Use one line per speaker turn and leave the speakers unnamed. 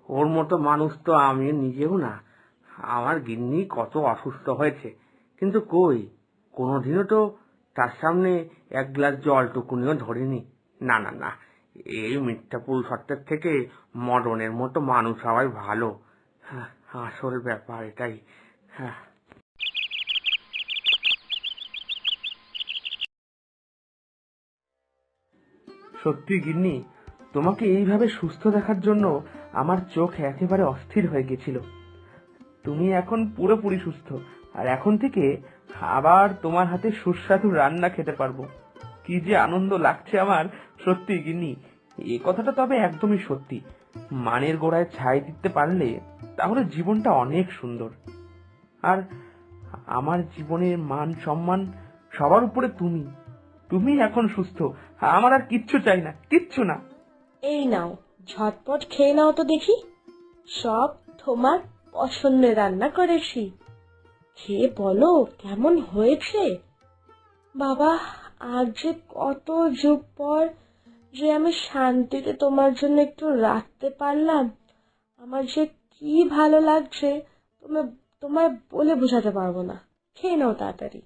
ওর মতো মানুষ তো আমি নিজেও না। আমার গিন্নি কত অসুস্থ হয়েছে, কিন্তু কই কোনোদিনও তো তার সামনে এক গ্লাস জলটুকুনিও ধরিনি। না না না, এই মিথ্যা পুরুষত্বের থেকে মদনের মতো মানুষ হওয়াই ভালো। হ্যাঁ, আসল ব্যাপার এটাই। হ্যাঁ। সত্যি গিন্নি, তোমাকে এইভাবে সুস্থ দেখার জন্য আমার চোখ একেবারে অস্থির হয়ে গেছিল। তুমি এখন পুরোপুরি সুস্থ, আর এখন থেকে আবার তোমার হাতে সুস্বাদু রান্না খেতে পারবো। কি যে আনন্দ লাগছে আমার। সত্যি গিন্নি, এ কথাটা তবে একদমই সত্যি। মানের গোড়ায় ছাই দিতে পারলে তাহলে জীবনটা অনেক সুন্দর। আর আমার জীবনের মান সম্মান সবার উপরে তুমি। তুমি এখন সুস্থ, আমার আর কিচ্ছু চাই না, কিচ্ছু না।
এই নাও, ঝটপট খেয়ে নাও তো দেখি। সব তোমার পছন্দের রান্না করেছি। খেয়ে বলো কেমন হয়েছে। বাবা, আজ যে কত যুগ পর যে আমি শান্তিতে তোমার জন্য একটু রাখতে পারলাম, আমার যে কি ভালো লাগছে তোমায় তোমায় বলে বোঝাতে পারবো না। খেয়ে নাও তাড়াতাড়ি।